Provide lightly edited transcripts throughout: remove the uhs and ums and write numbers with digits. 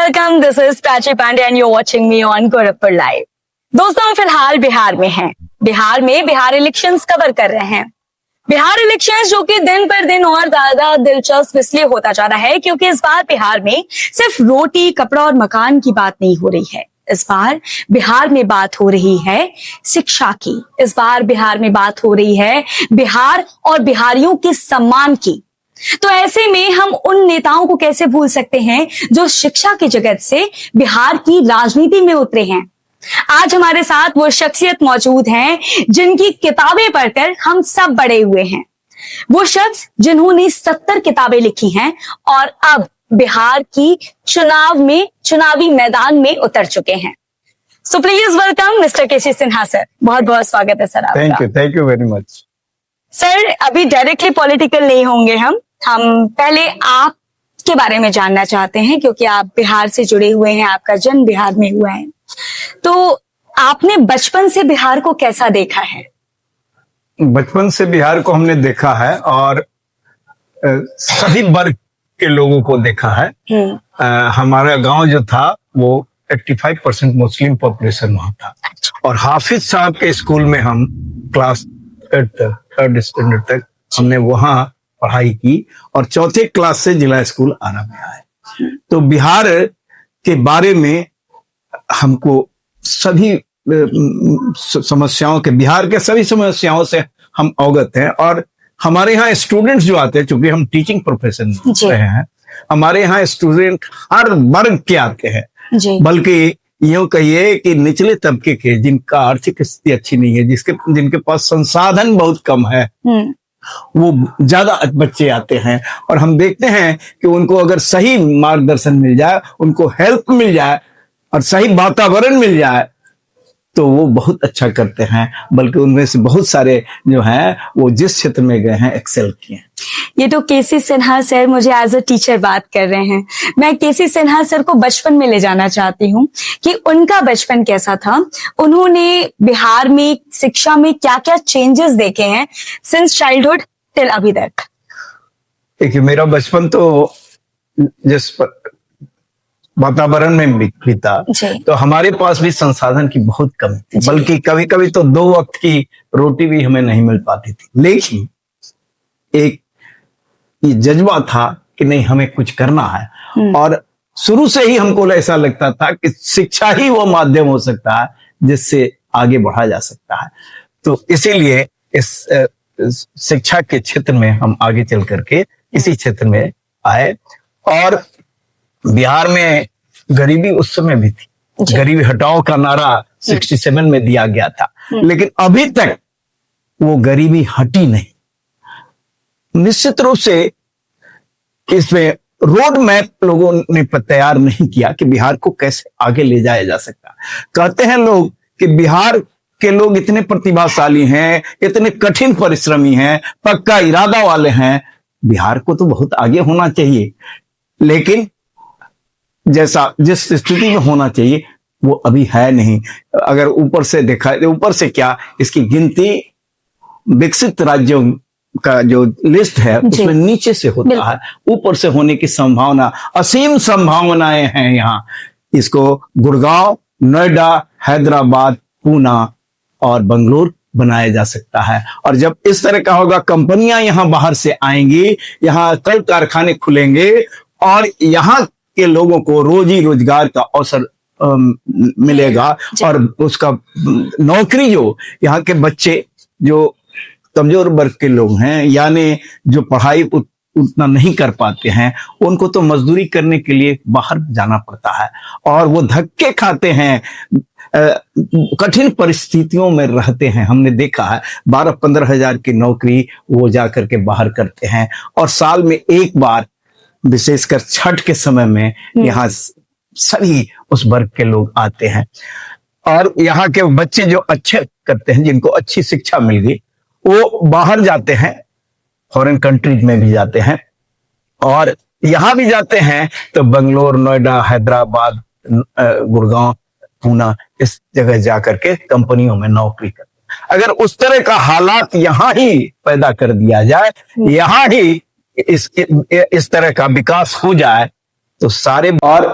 Welcome, this is Prachi Pandey and you watching me on Gorakhpur live. दोस्तों, फिलहाल बिहार में हैं। बिहार में बिहार इलेक्शंस कवर कर रहे हैं। बिहार इलेक्शंस जो कि दिन पर दिन और ज्यादा दिलचस्प इसलिए होता जा रहा है क्योंकि इस बार बिहार में सिर्फ रोटी, कपड़ा और मकान की बात नहीं हो रही है। इस बार बिहार में बात हो रही है शिक्षा की। इस बार बिहार में बात हो रही है बिहार और बिहारियों के सम्मान की। तो ऐसे में हम उन नेताओं को कैसे भूल सकते हैं जो शिक्षा की जगत से बिहार की राजनीति में उतरे हैं। आज हमारे साथ वो शख्सियत मौजूद हैं जिनकी किताबें पढ़कर हम सब बड़े हुए हैं। वो शख्स जिन्होंने 70 किताबें लिखी हैं और अब बिहार की चुनावी मैदान में उतर चुके हैं। So please welcome mister KC Sinha sir. बहुत बहुत स्वागत है सर आपका। Thank you very much. Sir, अभी डायरेक्टली पॉलिटिकल नहीं होंगे हम पहले आपके बारे में जानना चाहते हैं क्योंकि आप बिहार से जुड़े हुए हैं, आपका जन्म बिहार में हुआ है। तो आपने बचपन से बिहार को कैसा देखा है? बचपन से बिहार को हमने देखा है और सभी वर्ग के लोगों को देखा है। हमारा गांव जो था वो 85% मुस्लिम पॉपुलेशन वहां था और हाफिज साहब के स्कूल में हम क्लास 3rd स्टैंडर्ड तक हमने वहां पढ़ाई की और 4थे क्लास से जिला स्कूल आरा में आए। तो बिहार के बारे में हमको सभी समस्याओं के, बिहार के सभी समस्याओं से हम अवगत हैं। और हमारे यहाँ स्टूडेंट्स जो आते हैं, चूंकि हम टीचिंग प्रोफेशन में रहे हैं, हमारे यहाँ स्टूडेंट हर वर्ग के आते हैं, बल्कि यूं कहिए कि निचले तबके के, जिनका आर्थिक स्थिति अच्छी नहीं है, जिनके पास संसाधन बहुत कम है, वो ज्यादा बच्चे आते हैं। और हम देखते हैं कि उनको अगर सही मार्गदर्शन मिल जाए, उनको हेल्प मिल जाए और सही वातावरण मिल जाए तो वो बहुत अच्छा करते हैं। बल्कि उनमें से बहुत सारे जो हैं वो जिस क्षेत्र में गए हैं एक्सेल किए हैं। ये तो केसी सिन्हा सर मुझे एज अ टीचर बात कर रहे हैं। मैं केसी सिन्हा सर को बचपन में ले जाना चाहती हूँ कि उनका बचपन कैसा था, उन्होंने बिहार में शिक्षा में क्या क्या चेंजेस देखे हैं सिंस चाइल्डहुड टिल अभी तक। देखिए, मेरा बचपन तो जिस वातावरण में बीता, तो हमारे पास भी संसाधन की बहुत कमी थी, बल्कि कभी कभी तो 2 वक्त की रोटी भी हमें नहीं मिल पाती थी। लेकिन एक ये जज्बा था कि नहीं, हमें कुछ करना है। और शुरू से ही हमको ऐसा लगता था कि शिक्षा ही वो माध्यम हो सकता है जिससे आगे बढ़ा जा सकता है। तो इसीलिए इस शिक्षा के क्षेत्र में हम आगे चल करके इसी क्षेत्र में आए। और बिहार में गरीबी उस समय भी थी, गरीबी हटाओ का नारा 67 में दिया गया था, लेकिन अभी तक वो गरीबी हटी नहीं। निश्चित रूप से इसमें रोड मैप लोगों ने तैयार नहीं किया कि बिहार को कैसे आगे ले जाया जा सकता। कहते हैं लोग कि बिहार के लोग इतने प्रतिभाशाली हैं, इतने कठिन परिश्रमी हैं, पक्का इरादा वाले हैं, बिहार को तो बहुत आगे होना चाहिए। लेकिन जिस स्थिति में होना चाहिए वो अभी है नहीं। अगर ऊपर से देखा, ऊपर से क्या, इसकी गिनती विकसित राज्यों का जो लिस्ट है उसमें नीचे से होता है, ऊपर से होने की संभावना, असीम संभावनाएं हैं यहाँ। इसको गुड़गांव, नोएडा, हैदराबाद, पूना और बंगलुरु बनाया जा सकता है। और जब इस तरह का होगा, कंपनियां यहाँ बाहर से आएंगी, यहाँ कई कारखाने खुलेंगे और यहाँ के लोगों को रोजी रोजगार का अवसर मिलेगा। और उसका नौकरी, जो यहाँ के बच्चे जो कमजोर वर्ग के लोग हैं, यानी जो पढ़ाई उतना नहीं कर पाते हैं, उनको तो मजदूरी करने के लिए बाहर जाना पड़ता है और वो धक्के खाते हैं, कठिन परिस्थितियों में रहते हैं। हमने देखा है 12-15 हजार की नौकरी वो जा करके बाहर करते हैं और साल में एक बार, विशेषकर छठ के समय में, यहाँ सभी उस वर्ग के लोग आते हैं। और यहाँ के बच्चे जो अच्छे करते हैं, जिनको अच्छी शिक्षा मिल गई, वो बाहर जाते हैं, फॉरेन कंट्रीज में भी जाते हैं और यहाँ भी जाते हैं तो बंगलोर, नोएडा, हैदराबाद, गुड़गांव, पूना, इस जगह जाकर के कंपनियों में नौकरी करते हैं। अगर उस तरह का हालात यहाँ ही पैदा कर दिया जाए, यहाँ ही इस तरह का विकास हो जाए, तो सारे। और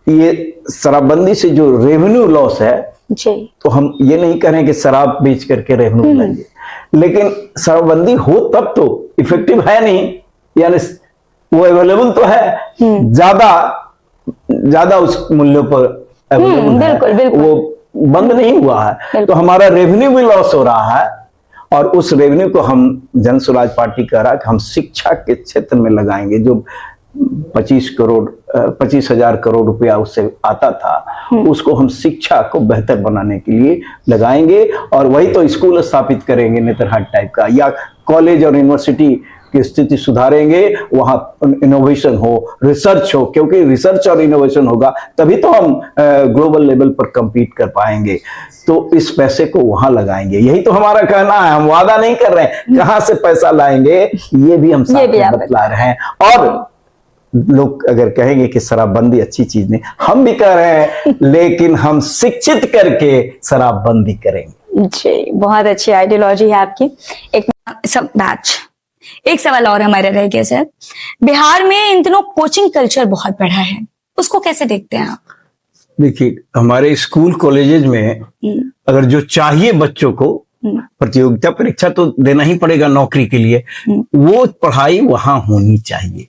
ये शराबबंदी से जो रेवेन्यू लॉस है, जी, तो हम ये नहीं कह रहे हैं कि शराब बेच करके रेवेन्यू लेंगे, लेकिन शराबबंदी हो तब तो इफेक्टिव है नहीं, यानी वो अवेलेबल तो है, ज्यादा उस मूल्य पर अवेलेबल है, बिल्कुल, बिल्कुल। वो बंद नहीं हुआ है, तो हमारा रेवेन्यू भी लॉस हो रहा है। और उस रेवेन्यू को हम जन स्वराज पार्टी कह रहा है कि हम शिक्षा के क्षेत्र में लगाएंगे। जो 25,000 करोड़ रुपया उससे आता था, उसको हम शिक्षा को बेहतर बनाने के लिए लगाएंगे। और वही तो स्कूल स्थापित करेंगे नेतरहाट टाइप का, या कॉलेज और यूनिवर्सिटी की स्थिति सुधारेंगे, वहां इनोवेशन हो, रिसर्च हो, क्योंकि रिसर्च और इनोवेशन होगा तभी तो हम ग्लोबल लेवल पर compete कर पाएंगे। तो इस पैसे को वहां लगाएंगे, यही तो हमारा कहना है। हम वादा नहीं कर रहे हैं कहां से पैसा लाएंगे, ये भी हम साथ में बतला रहे हैं। और लोग अगर कहेंगे कि शराबबंदी अच्छी चीज नहीं, हम भी कह रहे हैं, लेकिन हम शिक्षित करके शराबबंदी करेंगे। जी, बहुत अच्छी आइडियोलॉजी है आपकी। एक सवाल और हमारे रह गया सर, बिहार में इन दिनों कोचिंग कल्चर बहुत बढ़ा है, उसको कैसे देखते हैं आप? देखिए, हमारे स्कूल कॉलेजेस में अगर जो चाहिए बच्चों को, प्रतियोगिता परीक्षा तो देना ही पड़ेगा नौकरी के लिए, वो पढ़ाई वहां होनी चाहिए,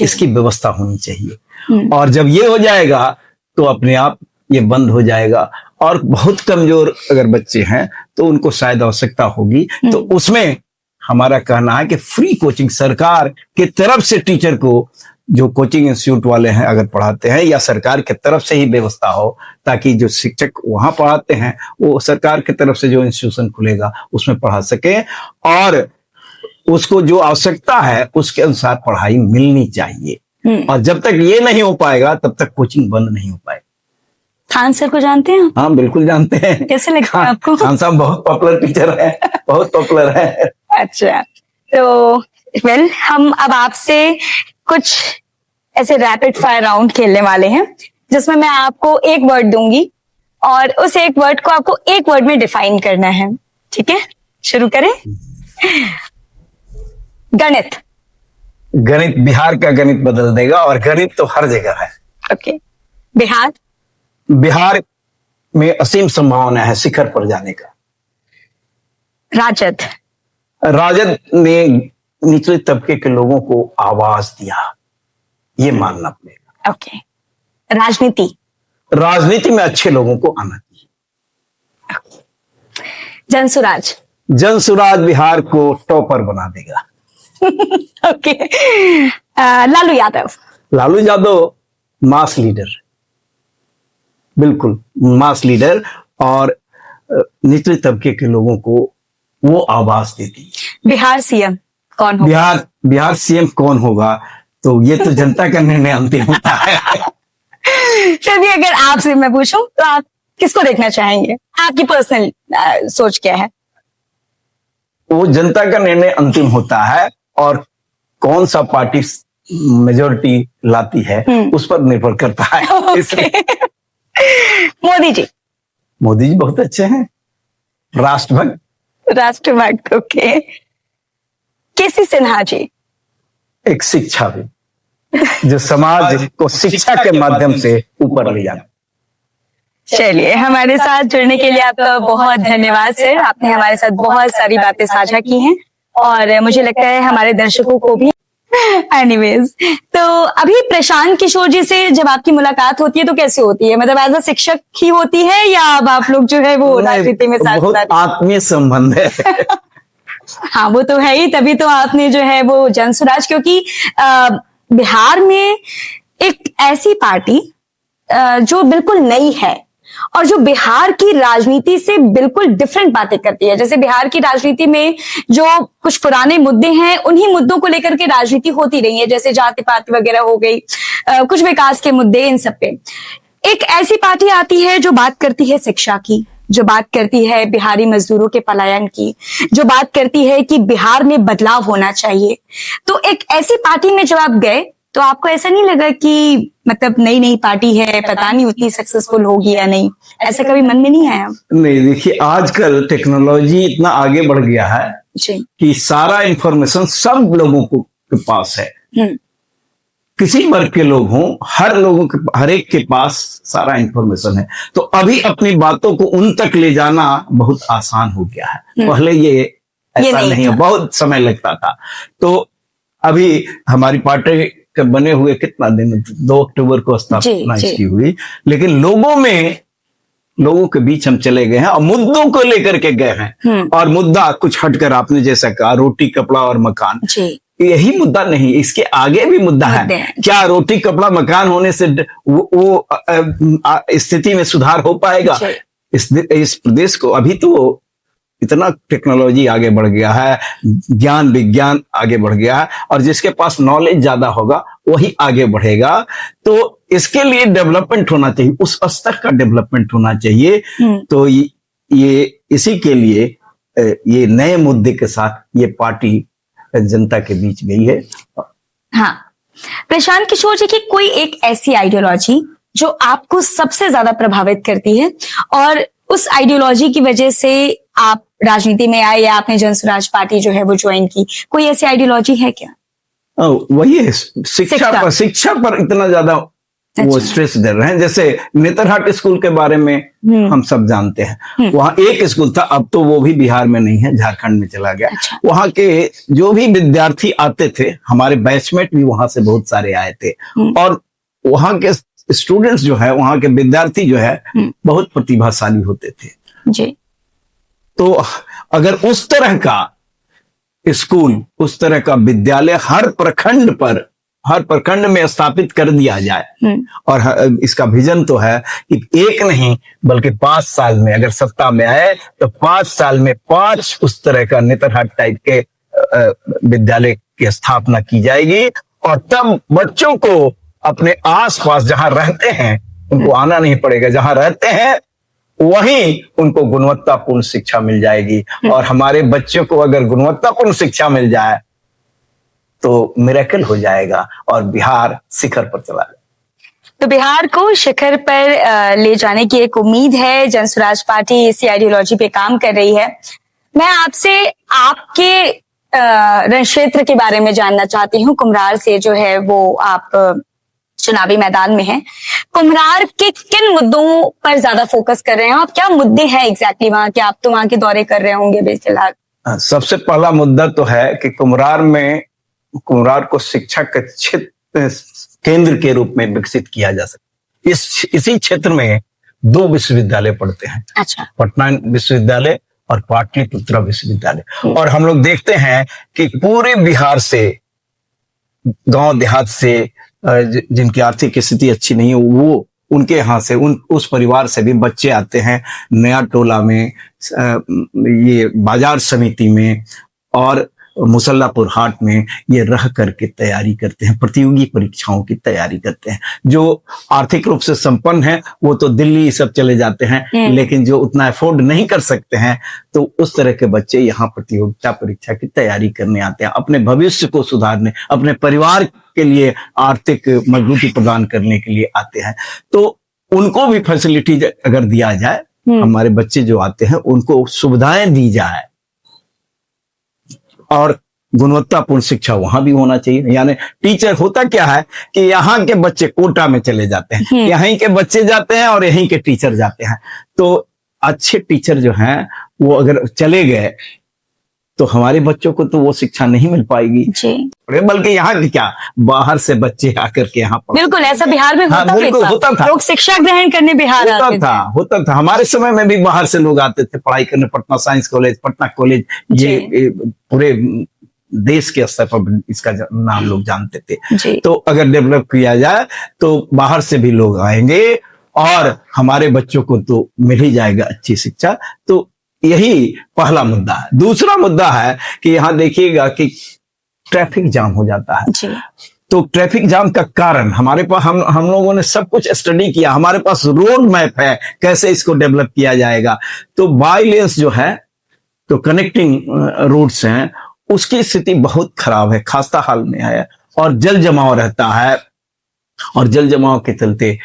इसकी व्यवस्था होनी चाहिए। और जब ये हो जाएगा तो अपने आप ये बंद हो जाएगा। और बहुत कमजोर अगर बच्चे हैं तो उनको शायद आवश्यकता होगी, तो उसमें हमारा कहना है कि फ्री कोचिंग सरकार की तरफ से टीचर को, जो कोचिंग इंस्टीट्यूट वाले हैं अगर पढ़ाते हैं, या सरकार की तरफ से ही व्यवस्था हो, ताकि जो शिक्षक वहां पढ़ाते हैं वो सरकार की तरफ से जो इंस्टीट्यूशन खुलेगा उसमें पढ़ा सके, और उसको जो आवश्यकता है उसके अनुसार पढ़ाई मिलनी चाहिए। और जब तक ये नहीं हो पाएगा तब तक कोचिंग बंद नहीं हो पाएगा। खान सर को जानते हैं? हाँ, बिल्कुल जानते हैं। कैसे लगता है आपको? खान साहब बहुत पॉपुलर टीचर है, बहुत पॉपुलर है। अच्छा, तो वेल, हम अब आपसे कुछ ऐसे रैपिड फायर राउंड खेलने वाले हैं, जिसमें मैं आपको एक वर्ड दूंगी और उस एक वर्ड को आपको एक वर्ड में डिफाइन करना है। ठीक है, शुरू करें। गणित। गणित, बिहार का गणित बदल देगा, और गणित तो हर जगह है। ओके। बिहार। बिहार में असीम संभावना है शिखर पर जाने का। राजद। राजद ने निचले तबके के लोगों को आवाज दिया, ये मानना पड़ेगा। ओके। राजनीति। राजनीति में अच्छे लोगों को आना चाहिए। जनसुराज। जनसुराज बिहार को टॉपर बना देगा। ओके। लालू यादव। लालू यादव मास लीडर, बिल्कुल मास लीडर, और निचले तबके के लोगों को वो आवाज देती है। बिहार सीएम कौन होगा? बिहार सीएम कौन होगा, तो ये तो जनता का निर्णय अंतिम होता है। फिर भी अगर आपसे मैं पूछूं तो आप किसको देखना चाहेंगे? आपकी पर्सनल सोच क्या है? वो जनता का निर्णय अंतिम होता है, और कौन सा पार्टी मेजोरिटी लाती है उस पर निर्भर करता है। इसलिए मोदी जी। मोदी जी बहुत अच्छे हैं, राष्ट्रभक्त। ओके। केसी सिन्हा जी। एक शिक्षा भी, जो समाज को शिक्षा के माध्यम से ऊपर ले जाता। चलिए, हमारे साथ जुड़ने के लिए आपका बहुत धन्यवाद सर। आपने हमारे साथ बहुत सारी बातें साझा की हैं, और मुझे लगता है हमारे दर्शकों को भी। एनीवेज, तो अभी प्रशांत किशोर जी से जब आपकी मुलाकात होती है तो कैसे होती है? मतलब एज अ शिक्षक ही होती है, या अब आप लोग जो है वो राजनीति में साथ? बहुत आत्मीय संबंध है। हाँ, वो तो है ही, तभी तो आपने जो है वो जनसुराज, क्योंकि बिहार में एक ऐसी पार्टी जो बिल्कुल नई है और जो बिहार की राजनीति से बिल्कुल डिफरेंट बातें करती है। जैसे बिहार की राजनीति में जो कुछ पुराने मुद्दे हैं, उन्हीं मुद्दों को लेकर के राजनीति होती रही है, जैसे जाति पाति वगैरह हो गई, कुछ विकास के मुद्दे, इन सब पे। एक ऐसी पार्टी आती है जो बात करती है शिक्षा की, जो बात करती है बिहारी मजदूरों के पलायन की, जो बात करती है कि बिहार में बदलाव होना चाहिए। तो एक ऐसी पार्टी में जब आप गए तो आपको ऐसा नहीं लगा कि मतलब नई नई पार्टी है, पता नहीं उतनी सक्सेसफुल होगी या नहीं, ऐसा कभी मन में नहीं आया? नहीं, देखिए आजकल टेक्नोलॉजी इतना आगे बढ़ गया है जी, कि सारा इंफॉर्मेशन सब लोगों को के पास है। किसी वर्ग के लोग हों, हर एक के पास सारा इंफॉर्मेशन है। तो अभी अपनी बातों को उन तक ले जाना बहुत आसान हो गया है। पहले ये ऐसा नहीं है, बहुत समय लगता था। तो अभी हमारी पार्टी के बने हुए कितना दिन, 2 अक्टूबर को स्थापना इसकी हुई, लेकिन लोगों के बीच हम चले गए हैं और मुद्दों को लेकर के गए हैं। और मुद्दा कुछ हटकर आपने जैसा कहा, रोटी कपड़ा और मकान, यही मुद्दा नहीं, इसके आगे भी मुद्दा है। क्या रोटी कपड़ा मकान होने से वो स्थिति में सुधार हो पाएगा? इस प्रदेश को अभी तो इतना टेक्नोलॉजी आगे बढ़ गया है, ज्ञान विज्ञान आगे बढ़ गया है, और जिसके पास नॉलेज ज्यादा होगा वही आगे बढ़ेगा। तो इसके लिए डेवलपमेंट होना चाहिए, उस स्तर का डेवलपमेंट होना चाहिए। तो ये इसी के लिए ये नए मुद्दे के साथ ये पार्टी जनता के बीच गई है। हाँ, प्रशांत किशोर जी की कोई एक ऐसी आइडियोलॉजी जो आपको सबसे ज्यादा प्रभावित करती है और उस आइडियोलॉजी की वजह से आप राजनीति में आए या आपने जन स्वराज पार्टी जो है वो ज्वाइन की, कोई ऐसी आइडियोलॉजी है क्या? वही है, शिक्षा पर इतना ज्यादा वो स्ट्रेस दे रहे हैं। जैसे नेतरहाट स्कूल के बारे में हम सब जानते हैं। वहाँ एक स्कूल था, अब तो वो भी बिहार में नहीं है, झारखंड में चला गया। वहाँ के जो भी विद्यार्थी आते थे, हमारे बैचमेट भी वहां से बहुत सारे आए थे, और वहाँ के स्टूडेंट्स जो है, वहाँ के विद्यार्थी जो है बहुत प्रतिभाशाली होते थे जी। तो अगर उस तरह का स्कूल, उस तरह का विद्यालय हर प्रखंड में स्थापित कर दिया जाए, और इसका विजन तो है कि एक नहीं बल्कि 5 साल में, अगर सत्ता में आए तो 5 साल में 5 उस तरह का नेतरहाट टाइप के विद्यालय की स्थापना की जाएगी, और तब बच्चों को अपने आसपास जहां रहते हैं उनको आना नहीं पड़ेगा, जहां रहते हैं वहीं उनको गुणवत्तापूर्ण शिक्षा मिल जाएगी। और हमारे बच्चों को अगर गुणवत्तापूर्ण शिक्षा मिल जाए तो मिरेकल हो जाएगा और बिहार शिखर पर चला जाएगा। तो बिहार को शिखर पर ले जाने की एक उम्मीद है। जन स्वराज पार्टी इसी आइडियोलॉजी पे काम कर रही है। मैं आपसे आपके रण क्षेत्र के बारे में जानना चाहती हूँ। कुम्हरार से जो है वो आप चुनावी मैदान में हैं। कुम्हरार के किन मुद्दों पर ज्यादा फोकस कर रहे हैं आप? क्या मुद्दे हैं एग्जैक्टली वहां के? आप तो वहां के दौरे कर रहे होंगे फिलहाल। सबसे पहला मुद्दा तो है कि कुम्हरार को शिक्षा के क्षेत्र केंद्र के रूप में विकसित किया जा सके। इसी क्षेत्र में 2 विश्वविद्यालय पढ़ते हैं। अच्छा। पटना विश्वविद्यालय और पाटलिपुत्र विश्वविद्यालय। और हम लोग देखते हैं कि पूरे बिहार से, गांव देहात से जिनकी आर्थिक स्थिति अच्छी नहीं है, वो उनके यहाँ से उस परिवार से भी बच्चे आते हैं नया टोला में, ये बाजार समिति में और मुसल्लापुर हाट में ये रह करके तैयारी करते हैं, प्रतियोगी परीक्षाओं की तैयारी करते हैं। जो आर्थिक रूप से संपन्न है वो तो दिल्ली सब चले जाते हैं, लेकिन जो उतना अफोर्ड नहीं कर सकते हैं तो उस तरह के बच्चे यहाँ प्रतियोगिता परीक्षा की तैयारी करने आते हैं, अपने भविष्य को सुधारने, अपने परिवार के लिए आर्थिक मजबूती प्रदान करने के लिए आते हैं। तो उनको भी फैसिलिटी अगर दिया जाए, हमारे बच्चे जो आते हैं उनको सुविधाएं दी जाए, और गुणवत्तापूर्ण शिक्षा वहां भी होना चाहिए। यानी टीचर, होता क्या है कि यहाँ के बच्चे कोटा में चले जाते हैं, यहीं के बच्चे जाते हैं और यहीं के टीचर जाते हैं। तो अच्छे टीचर जो हैं वो अगर चले गए तो हमारे बच्चों को तो वो शिक्षा नहीं मिल पाएगी जी। बल्कि यहाँ क्या, बाहर से बच्चे आकर के यहाँ पढ़ते। बिल्कुल ऐसा बिहार में होता था। लोग शिक्षा ग्रहण करने बिहार होता था। हमारे समय में भी बाहर से लोग आते थे पढ़ाई करने, Patna science college, Patna college, ये पूरे देश के स्तर पर इसका नाम लोग जानते थे। तो अगर डेवलप किया जाए तो बाहर से भी लोग आएंगे और हमारे बच्चों को तो मिल ही जाएगा अच्छी शिक्षा। तो यही पहला मुद्दा है। दूसरा मुद्दा है कि यहाँ देखिएगा कि ट्रैफिक जाम हो जाता है जी। तो ट्रैफिक जाम का कारण हमारे पास, हम लोगों ने सब कुछ स्टडी किया, हमारे पास रोड मैप है कैसे इसको डेवलप किया जाएगा। तो बाई लेन्स जो है, तो कनेक्टिंग रोड्स हैं, उसकी स्थिति बहुत खराब है, खस्ता हाल में है, और जल जमाव रहता है, और जल जमाव के चलते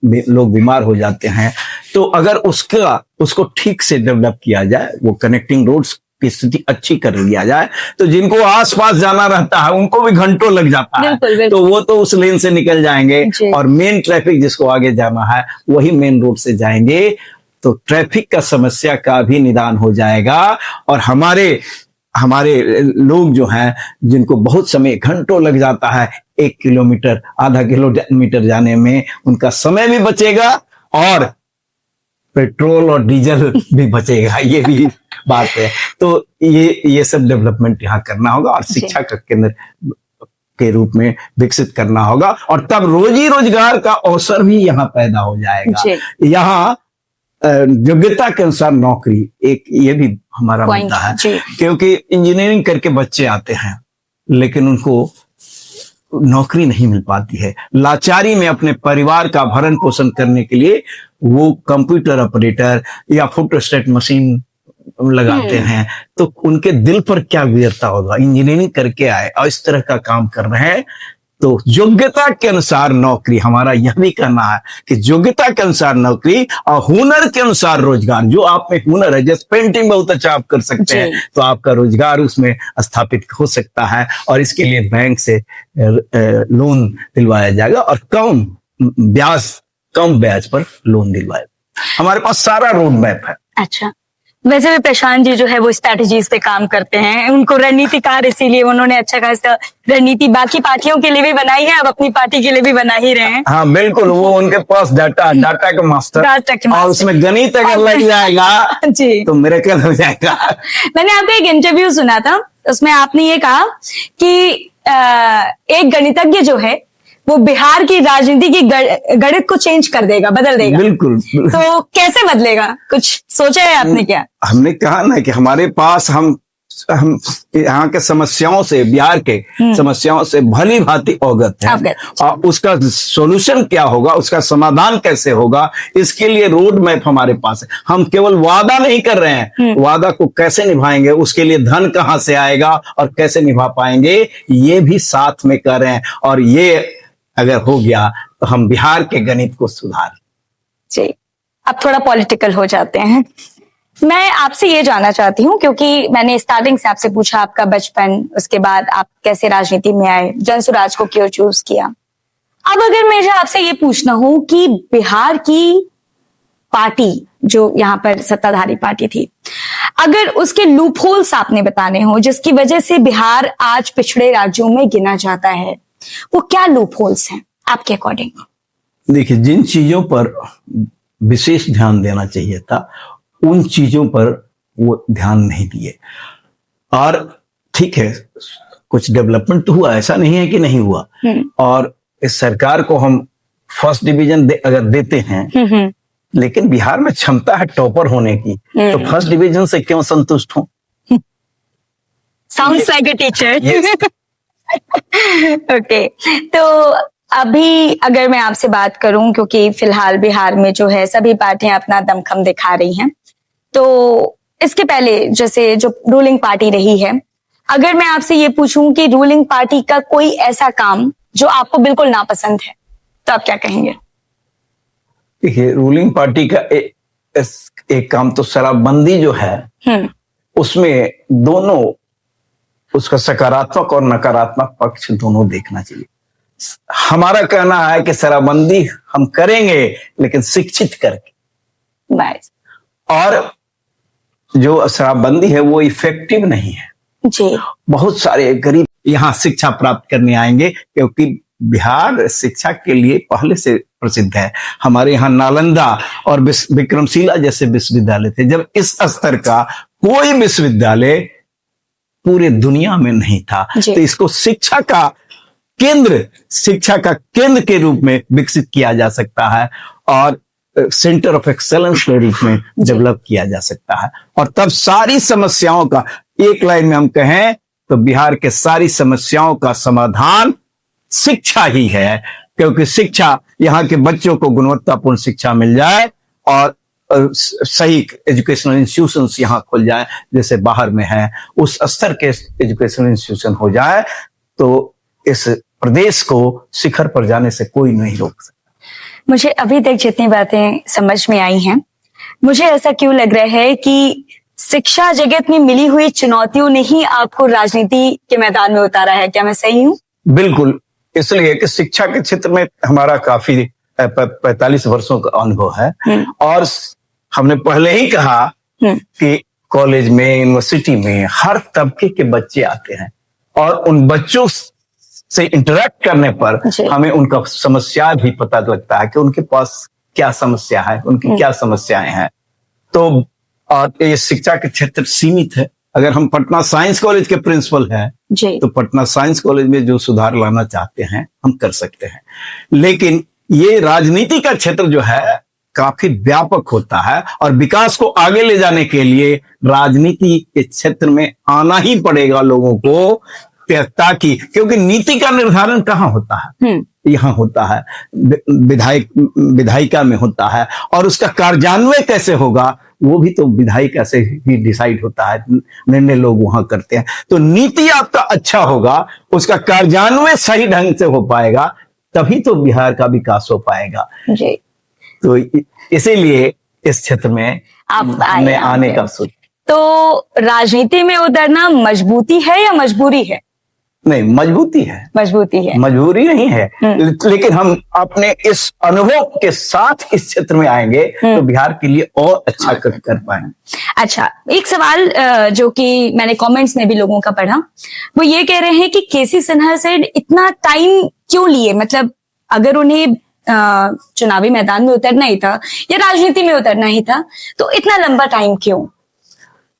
लोग बीमार हो जाते हैं। तो अगर उसको ठीक से डेवलप किया जाए, वो कनेक्टिंग रोड्स की स्थिति अच्छी कर लिया जाए, तो जिनको आसपास जाना रहता है उनको भी घंटों लग जाता है, बिल्कुल, बिल्कुल। तो वो तो उस लेन से निकल जाएंगे और मेन ट्रैफिक जिसको आगे जाना है वही मेन रोड से जाएंगे, तो ट्रैफिक का समस्या का भी निदान हो जाएगा। और हमारे लोग जो हैं जिनको बहुत समय घंटों लग जाता है 1 किलोमीटर आधा किलोमीटर जाने में, उनका समय भी बचेगा और पेट्रोल और डीजल भी बचेगा, ये भी बात है। तो ये सब डेवलपमेंट यहाँ करना होगा और शिक्षा का केंद्र के रूप में विकसित करना होगा, और तब रोजी रोजगार का अवसर भी यहाँ पैदा हो जाएगा। यहाँ योग्यता के अनुसार नौकरी, एक ये भी हमारा मुद्दा है, क्योंकि इंजीनियरिंग करके बच्चे आते हैं लेकिन उनको नौकरी नहीं मिल पाती है। लाचारी में अपने परिवार का भरण पोषण करने के लिए वो कंप्यूटर ऑपरेटर या फोटोस्टेट मशीन लगाते हैं, तो उनके दिल पर क्या गुजरता होगा। इंजीनियरिंग करके आए और इस तरह का काम कर रहे हैं, तो योग्यता के अनुसार नौकरी, हमारा यह भी कहना है कि योग्यता के अनुसार नौकरी और हुनर के अनुसार रोजगार। जो आप में हुनर है, जैसे पेंटिंग बहुत अच्छा आप कर सकते हैं, तो आपका रोजगार उसमें स्थापित हो सकता है, और इसके लिए बैंक से लोन दिलवाया जाएगा और कम ब्याज पर लोन दिलवाएगा। हमारे पास सारा रोड मैप है। अच्छा, वैसे भी प्रशांत जी जो है वो स्ट्रैटेजीज पे काम करते हैं, उनको रणनीतिकार, इसीलिए उन्होंने अच्छा खासा रणनीति बाकी पार्टियों के लिए भी बनाई है, अब अपनी पार्टी के लिए भी बना ही रहे हैं। हाँ बिल्कुल, वो उनके पास डाटा का मास्टर, और उसमें गणित अगर लग जाएगा जी तो मेरे क्या हो जाएगा। मैंने आपका एक इंटरव्यू सुना था, उसमें आपने ये कहा कि एक गणितज्ञ जो है वो बिहार की राजनीति की गणित को चेंज कर देगा, बदल देगा। बिल्कुल। तो कैसे बदलेगा, कुछ सोचा है आपने क्या? हमने कहा ना कि हमारे पास हम यहाँ के समस्याओं से, बिहार के समस्याओं से भली भांति अवगत है, और उसका सॉल्यूशन क्या होगा, उसका समाधान कैसे होगा, इसके लिए रोड मैप हमारे पास है। हम केवल वादा नहीं कर रहे हैं, वादा को कैसे निभाएंगे, उसके लिए धन कहाँ से आएगा और कैसे निभा पाएंगे, ये भी साथ में कर रहे हैं। और ये अगर हो गया तो हम बिहार के गणित को सुधार। जी, अब थोड़ा पॉलिटिकल हो जाते हैं। मैं आपसे ये जानना चाहती हूँ, क्योंकि मैंने स्टार्टिंग से आपसे पूछा आपका बचपन, उसके बाद आप कैसे राजनीति में आए, जनसुराज को क्यों चूज किया। अब अगर मुझे आपसे ये पूछना हो कि बिहार की पार्टी जो यहाँ पर सत्ताधारी पार्टी थी, अगर उसके लूप होल्स आपने बताने हो जिसकी वजह से बिहार आज पिछड़े राज्यों में गिना जाता है, वो क्या लूप होल्स हैं आपके अकॉर्डिंग? देखिए, जिन चीजों पर विशेष ध्यान देना चाहिए था उन चीजों पर वो ध्यान नहीं दिए। और ठीक है, कुछ डेवलपमेंट तो हुआ, ऐसा नहीं है कि नहीं हुआ, और इस सरकार को हम फर्स्ट डिवीजन अगर देते हैं, लेकिन बिहार में क्षमता है टॉपर होने की, तो फर्स्ट डिवीजन से क्यों संतुष्ट हो? Sounds like a teacher. Okay, तो अभी अगर मैं आपसे बात करूं, क्योंकि फिलहाल बिहार में जो है सभी पार्टियां अपना दमखम दिखा रही हैं, तो इसके पहले जैसे जो रूलिंग पार्टी रही है, अगर मैं आपसे ये पूछूं कि रूलिंग पार्टी का कोई ऐसा काम जो आपको बिल्कुल नापसंद है, तो आप क्या कहेंगे? देखिए, रूलिंग पार्टी का एक काम तो शराबबंदी जो है, उसमें दोनों, उसका सकारात्मक और नकारात्मक पक्ष दोनों देखना चाहिए। हमारा कहना है कि शराबबंदी हम करेंगे लेकिन शिक्षित करके, और जो शराबबंदी है वो इफेक्टिव नहीं है जी। बहुत सारे गरीब यहाँ शिक्षा प्राप्त करने आएंगे, क्योंकि बिहार शिक्षा के लिए पहले से प्रसिद्ध है। हमारे यहाँ नालंदा और विक्रमशिला जैसे विश्वविद्यालय थे। जब इस स्तर का कोई विश्वविद्यालय पूरे दुनिया में नहीं था, तो इसको शिक्षा का केंद्र के रूप में विकसित किया जा सकता है और सेंटर ऑफ एक्सेलेंस के रूप में डेवलप किया जा सकता है। और तब सारी समस्याओं का, एक लाइन में हम कहें तो बिहार के सारी समस्याओं का समाधान शिक्षा ही है, क्योंकि शिक्षा, यहाँ के बच्चों को गुणवत्तापूर्ण शिक्षा मिल जाए और सही एजुकेशनल इंस्टीट्यूशंस यहाँ खुल जाए जैसे बाहर में है, उस स्तर के एजुकेशनल इंस्टीट्यूशन हो जाए, तो इस प्रदेश को शिखर पर जाने से कोई नहीं रोक सकता। मुझे अभी तक जितनी बातें समझ में आई हैं, मुझे ऐसा क्यों लग रहा है कि शिक्षा जगत में मिली हुई चुनौतियों ने ही आपको राजनीति के मैदान में उतारा है, क्या मैं सही हूँ? बिल्कुल, इसलिए कि शिक्षा के क्षेत्र में हमारा काफी 45 वर्षों का अनुभव है और हमने पहले ही कहा कि कॉलेज में, यूनिवर्सिटी में हर तबके के बच्चे आते हैं और उन बच्चों से इंटरेक्ट करने पर हमें उनका समस्या भी पता लगता है कि उनके पास क्या समस्या है, उनकी क्या समस्याएं हैं। तो और ये शिक्षा के क्षेत्र सीमित है। अगर हम पटना साइंस कॉलेज के प्रिंसिपल हैं तो पटना साइंस कॉलेज में जो सुधार लाना चाहते हैं हम कर सकते हैं, लेकिन ये राजनीति का क्षेत्र जो है काफी व्यापक होता है और विकास को आगे ले जाने के लिए राजनीति के क्षेत्र में आना ही पड़ेगा लोगों को, ताकि, क्योंकि नीति का निर्धारण कहाँ होता है? यहाँ होता है, विधायिका में होता है, और उसका कार्यान्वयन कैसे होगा वो भी तो विधायिका से ही डिसाइड होता है, निर्णय लोग वहां करते हैं। तो नीति आपका अच्छा होगा, उसका कार्यान्वयन सही ढंग से हो पाएगा, तभी तो बिहार का विकास हो पाएगा जी। तो इसीलिए इस क्षेत्र में हमने आने का सोच। तो राजनीति में उतरना मजबूती है या मजबूरी है? नहीं, मजबूती है। मजबूती है, मजबूरी नहीं है। लेकिन हम अपने इस अनुभव के साथ इस क्षेत्र में आएंगे तो बिहार के लिए और अच्छा कर पाएंगे। अच्छा, एक सवाल जो कि मैंने कमेंट्स में भी लोगों का पढ़ा, वो ये कह रहे हैं कि केसी सिन्हा से इतना टाइम क्यों लिए? मतलब अगर उन्हें चुनावी मैदान में उतरना ही था या राजनीति में उतरना ही था तो इतना लंबा टाइम क्यों?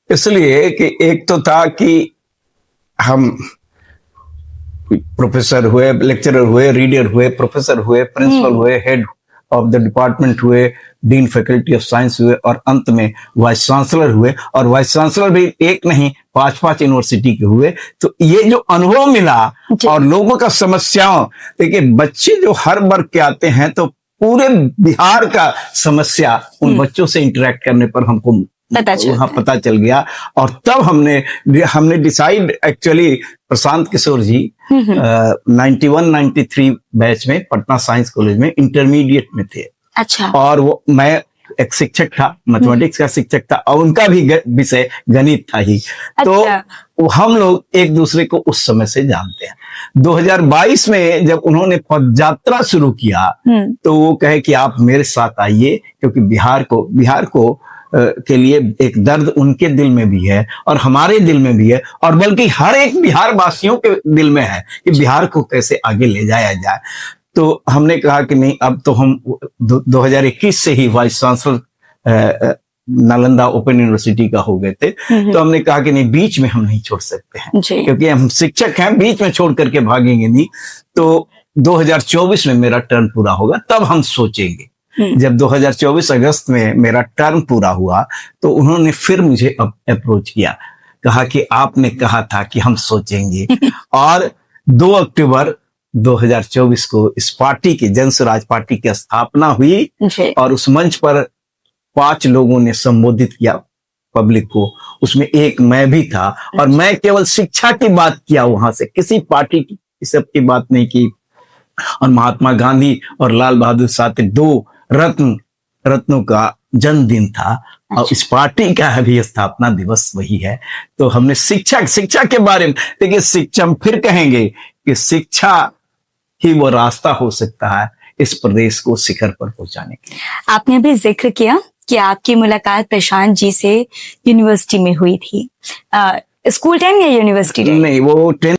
इसलिए कि एक तो था कि हम प्रोफेसर हुए, लेक्चरर हुए, रीडर हुए, प्रोफेसर हुए, प्रिंसिपल हुए, हेड ऑफ द डिपार्टमेंट हुए, डीन फैकल्टी ऑफ साइंस हुए और अंत में वाइस चांसलर हुए, और वाइस चांसलर भी एक नहीं 5-5 यूनिवर्सिटी के हुए। तो ये जो अनुभव मिला और लोगों का समस्याओं, देखिए बच्चे जो हर वर्ग के आते हैं तो पूरे बिहार का समस्या उन बच्चों से इंटरेक्ट करने पर हमको पता चल गया। और तब हमने डिसाइड, एक्चुअली प्रशांत किशोर जी 91-93 बैच में पटना साइंस कॉलेज में इंटरमीडिएट में थे। अच्छा। और वो, मैं एक शिक्षक था, मैथमेटिक्स का शिक्षक था और उनका भी विषय गणित था ही। अच्छा। तो हम लोग एक दूसरे को उस समय से जानते हैं। 2022 में जब उन्होंने पदयात्रा शुरू किया तो वो कहे कि आप मेरे साथ आइए, क्योंकि बिहार को के लिए एक दर्द उनके दिल में भी है और हमारे दिल में भी है, और बल्कि हर एक बिहार वासियों के दिल में है कि बिहार को कैसे आगे ले जाया जाए। तो हमने कहा कि नहीं, अब तो हम 2021 से ही vice chancellor Nalanda open university का हो गए थे। तो हमने कहा कि नहीं, बीच में हम नहीं छोड़ सकते हैं, क्योंकि हम शिक्षक हैं, बीच में छोड़ करके भागेंगे नहीं। तो 2024 में मेरा टर्न पूरा होगा, तब हम सोचेंगे। जब 2024 अगस्त में मेरा टर्म पूरा हुआ तो उन्होंने फिर मुझे अप्रोच किया, कहा कि आपने कहा था कि हम सोचेंगे। और 2 अक्टूबर 2024 को इस पार्टी की, जन स्वराज पार्टी की स्थापना हुई और उस मंच पर 5 लोगों ने संबोधित किया पब्लिक को, उसमें एक मैं भी था। और मैं केवल शिक्षा की बात किया, वहां से किसी पार्टी की सब की बात नहीं की। और महात्मा गांधी और लाल बहादुर शास्त्री 2 रत्नों का जन्मदिन था और इस पार्टी का भी स्थापना दिवस वही है। तो हमने शिक्षा के बारे में, देखिए शिक्षा, हम फिर कहेंगे कि शिक्षा ही वो रास्ता हो सकता है इस प्रदेश को शिखर पर पहुंचाने के। आपने अभी जिक्र किया कि आपकी मुलाकात प्रशांत जी से यूनिवर्सिटी में हुई थी, स्कूल टाइम या यूनिवर्सिटी टाइम? नहीं, वो 10